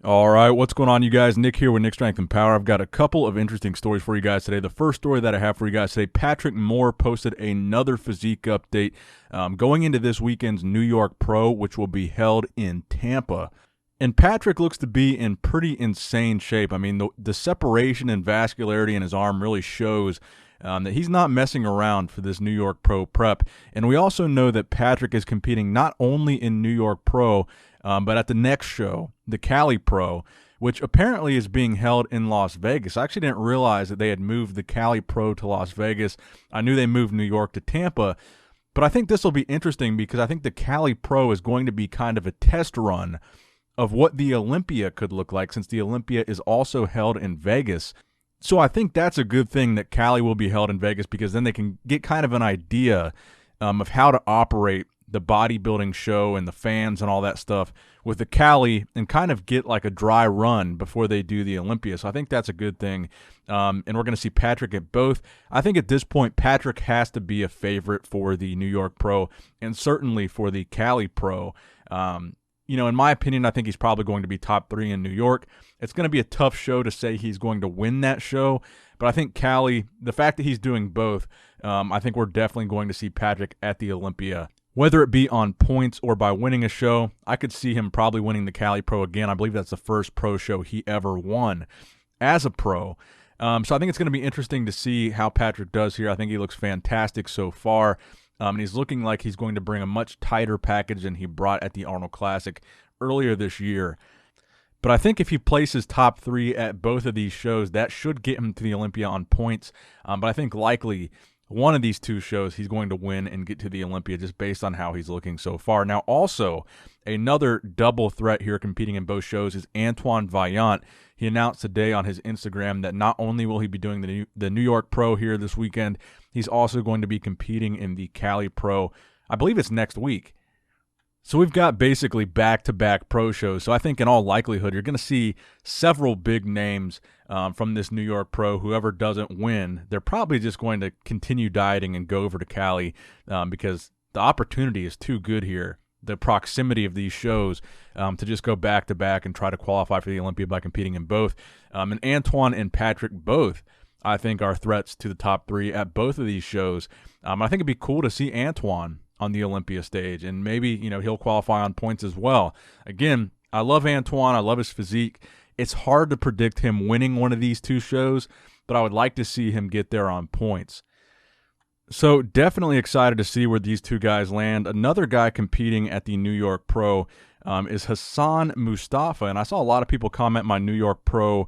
All right, what's going on, you guys? Nick here with Nick Strength and Power. I've got a couple of interesting stories for you guys today. The first story that I have for you guys today, Patrick Moore posted another physique update going into this weekend's New York Pro, which will be held in Tampa. And Patrick looks to be in pretty insane shape. I mean, the separation and vascularity in his arm really shows that he's not messing around for this New York Pro prep. And we also know that Patrick is competing not only in New York Pro, but at the next show, the Cali Pro, which apparently is being held in Las Vegas. I actually didn't realize that they had moved the Cali Pro to Las Vegas. I knew they moved New York to Tampa, but I think this will be interesting because I think the Cali Pro is going to be kind of a test run of what the Olympia could look like, since the Olympia is also held in Vegas. So I think that's a good thing that Cali will be held in Vegas, because then they can get kind of an idea of how to operate the bodybuilding show and the fans and all that stuff with the Cali, and kind of get like a dry run before they do the Olympia. So I think that's a good thing. And we're going to see Patrick at both. I think at this point, Patrick has to be a favorite for the New York Pro, and certainly for the Cali Pro. In my opinion, I think he's probably going to be top 3 in New York. It's going to be a tough show to say he's going to win that show, but I think Cali, the fact that he's doing both, I think we're definitely going to see Patrick at the Olympia. Whether it be on points or by winning a show, I could see him probably winning the Cali Pro again. I believe that's the first pro show he ever won as a pro. So I think it's going to be interesting to see how Patrick does here. I think he looks fantastic so far. And he's looking like he's going to bring a much tighter package than he brought at the Arnold Classic earlier this year. But I think if he places top 3 at both of these shows, that should get him to the Olympia on points. But I think likely one of these two shows he's going to win and get to the Olympia, just based on how he's looking so far. Now, also, another double threat here competing in both shows is Antoine Vaillant. He announced today on his Instagram that not only will he be doing the New York Pro here this weekend, he's also going to be competing in the Cali Pro. I believe it's next week. So we've got basically back-to-back pro shows. So I think in all likelihood, you're going to see several big names from this New York Pro. Whoever doesn't win, they're probably just going to continue dieting and go over to Cali because the opportunity is too good here. The proximity of these shows to just go back-to-back and try to qualify for the Olympia by competing in both. And Antoine and Patrick both, I think, are threats to the top 3 at both of these shows. I think it'd be cool to see Antoine on the Olympia stage, and maybe he'll qualify on points as well. Again, I love Antoine. I love his physique. It's hard to predict him winning one of these two shows, but I would like to see him get there on points. So definitely excited to see where these two guys land. Another guy competing at the New York Pro is Hassan Mustafa, and I saw a lot of people comment my New York Pro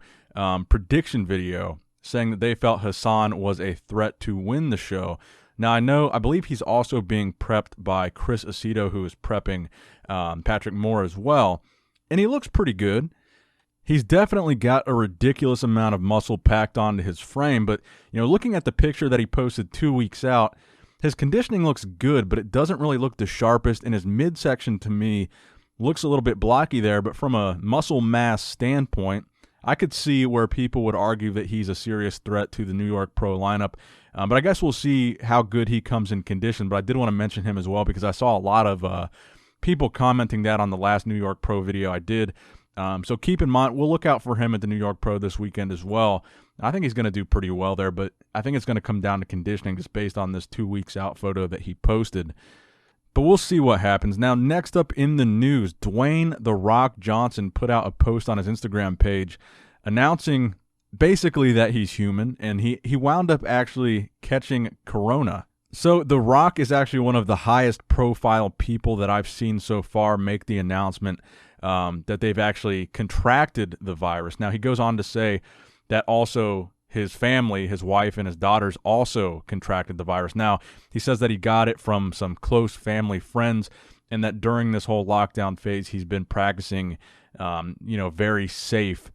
prediction video saying that they felt Hassan was a threat to win the show. Now, I believe he's also being prepped by Chris Aceto, who is prepping Patrick Moore as well, and he looks pretty good. He's definitely got a ridiculous amount of muscle packed onto his frame, but looking at the picture that he posted 2 weeks out, his conditioning looks good, but it doesn't really look the sharpest, and his midsection, to me, looks a little bit blocky there. But from a muscle mass standpoint, I could see where people would argue that he's a serious threat to the New York Pro lineup. But I guess we'll see how good he comes in condition. But I did want to mention him as well because I saw a lot of people commenting that on the last New York Pro video I did. So keep in mind, we'll look out for him at the New York Pro this weekend as well. I think he's going to do pretty well there, but I think it's going to come down to conditioning just based on this 2 weeks out photo that he posted. But we'll see what happens. Now, next up in the news, Dwayne "The Rock" Johnson put out a post on his Instagram page announcing basically that he's human, and he wound up actually catching corona. So The Rock is actually one of the highest profile people that I've seen so far make the announcement that they've actually contracted the virus. Now, he goes on to say that also his family, his wife and his daughters, also contracted the virus. Now, he says that he got it from some close family friends, and that during this whole lockdown phase, he's been practicing, very safe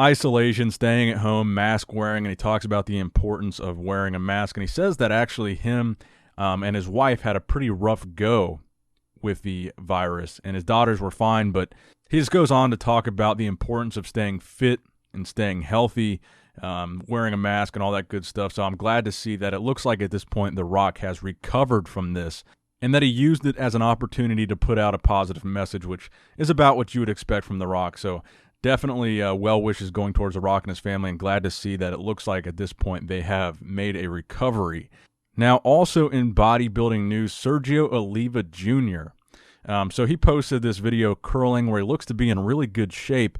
isolation, staying at home, mask wearing, and he talks about the importance of wearing a mask. And he says that actually him and his wife had a pretty rough go with the virus, and his daughters were fine, but he just goes on to talk about the importance of staying fit and staying healthy, wearing a mask and all that good stuff. So I'm glad to see that it looks like at this point The Rock has recovered from this, and that he used it as an opportunity to put out a positive message, which is about what you would expect from The Rock. So definitely well wishes going towards The Rock and his family, and glad to see that it looks like at this point they have made a recovery. Now, also in bodybuilding news, Sergio Oliva Jr. So he posted this video curling where he looks to be in really good shape,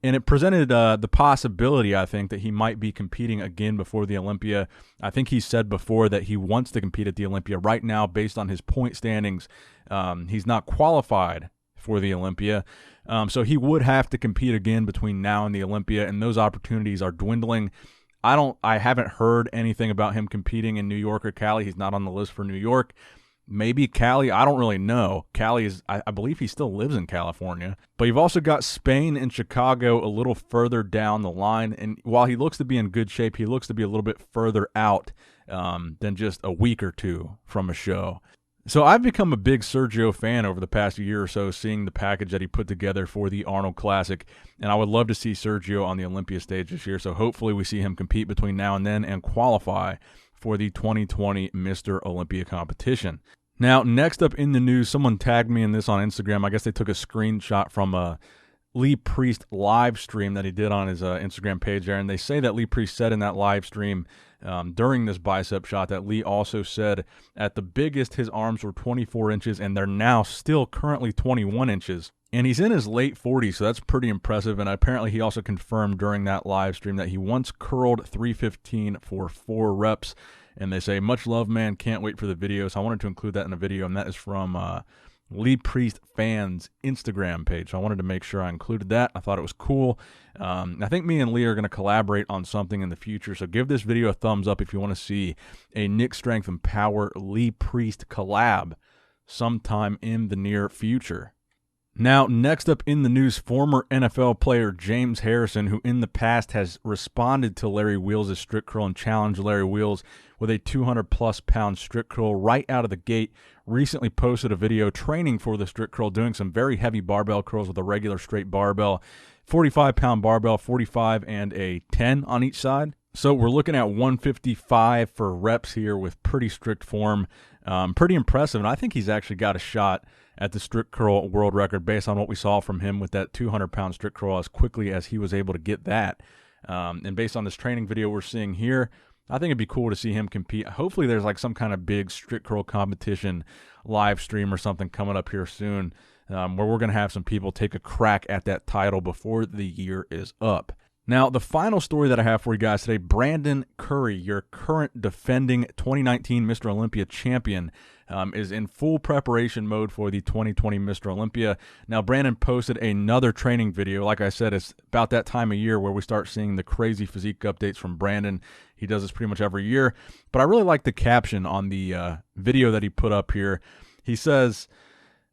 and it presented the possibility, I think, that he might be competing again before the Olympia. I think he said before that he wants to compete at the Olympia. Right now, based on his point standings, he's not qualified for the Olympia. So he would have to compete again between now and the Olympia, and those opportunities are dwindling. I haven't heard anything about him competing in New York or Cali. He's not on the list for New York. Maybe Cali, I don't really know. Cali is, I believe he still lives in California. But you've also got Spain and Chicago a little further down the line. And while he looks to be in good shape, he looks to be a little bit further out than just a week or two from a show. So I've become a big Sergio fan over the past year or so, seeing the package that he put together for the Arnold Classic, and I would love to see Sergio on the Olympia stage this year, so hopefully we see him compete between now and then and qualify for the 2020 Mr. Olympia competition. Now, next up in the news, someone tagged me in this on Instagram. I guess they took a screenshot from a Lee Priest live stream that he did on his Instagram page there, and they say that Lee Priest said in that live stream during this bicep shot that Lee also said at the biggest his arms were 24 inches, and they're now still currently 21 inches. And he's in his late 40s, so that's pretty impressive. And apparently he also confirmed during that live stream that he once curled 315 for 4 reps. And they say, much love, man. Can't wait for the video. So I wanted to include that in the video, and that is from Lee Priest fans Instagram page. So I wanted to make sure I included that. I thought it was cool. I think me and Lee are going to collaborate on something in the future. So give this video a thumbs up if you want to see a Nick Strength and Power Lee Priest collab sometime in the near future. Now, next up in the news, former NFL player James Harrison, who in the past has responded to Larry Wheels' strict curl and challenged Larry Wheels with a 200-plus pound strict curl right out of the gate, recently posted a video training for the strict curl, doing some very heavy barbell curls with a regular straight barbell, 45-pound barbell, 45 and a 10 on each side. So we're looking at 155 for reps here with pretty strict form. Pretty impressive, and I think he's actually got a shot at the strict curl world record based on what we saw from him with that 200-pound strict curl as quickly as he was able to get that. And based on this training video we're seeing here, I think it'd be cool to see him compete. Hopefully there's like some kind of big strict curl competition live stream or something coming up here soon where we're going to have some people take a crack at that title before the year is up. Now, the final story that I have for you guys today, Brandon Curry, your current defending 2019 Mr. Olympia champion, is in full preparation mode for the 2020 Mr. Olympia. Now, Brandon posted another training video. Like I said, it's about that time of year where we start seeing the crazy physique updates from Brandon. He does this pretty much every year. But I really like the caption on the video that he put up here. He says,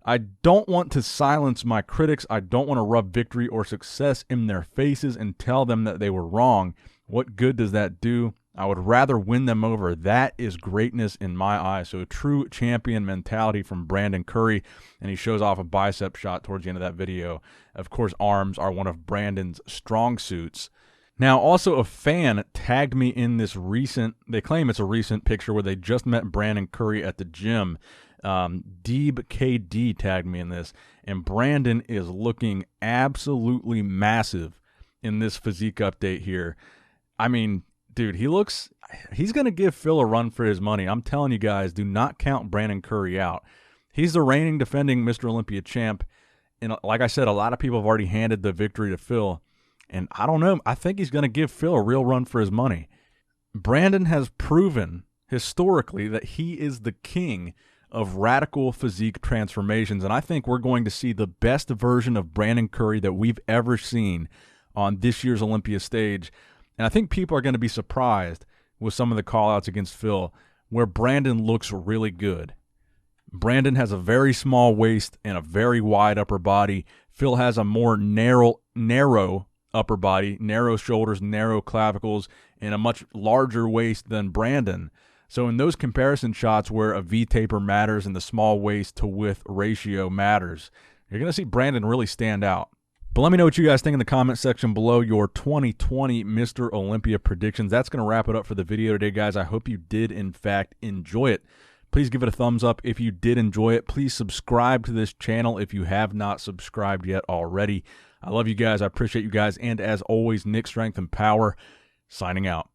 I don't want to silence my critics. I don't want to rub victory or success in their faces and tell them that they were wrong. What good does that do? I would rather win them over. That is greatness in my eyes. So a true champion mentality from Brandon Curry, and he shows off a bicep shot towards the end of that video. Of course, arms are one of Brandon's strong suits. Now, also a fan tagged me in this recent, they claim it's a recent picture where they just met Brandon Curry at the gym. Deeb KD tagged me in this, and Brandon is looking absolutely massive in this physique update here. I mean, dude, he's going to give Phil a run for his money. I'm telling you guys, do not count Brandon Curry out. He's the reigning defending Mr. Olympia champ, and like I said, a lot of people have already handed the victory to Phil, and I don't know, I think he's going to give Phil a real run for his money. Brandon has proven historically that he is the king of radical physique transformations, and I think we're going to see the best version of Brandon Curry that we've ever seen on this year's Olympia stage. And I think people are going to be surprised with some of the call-outs against Phil, where Brandon looks really good. Brandon has a very small waist and a very wide upper body. Phil has a more narrow upper body, narrow shoulders, narrow clavicles, and a much larger waist than Brandon. So in those comparison shots where a V-taper matters and the small waist to width ratio matters, you're going to see Brandon really stand out. But let me know what you guys think in the comment section below, your 2020 Mr. Olympia predictions. That's going to wrap it up for the video today, guys. I hope you did, in fact, enjoy it. Please give it a thumbs up if you did enjoy it. Please subscribe to this channel if you have not subscribed yet already. I love you guys. I appreciate you guys. And as always, Nick Strength and Power signing out.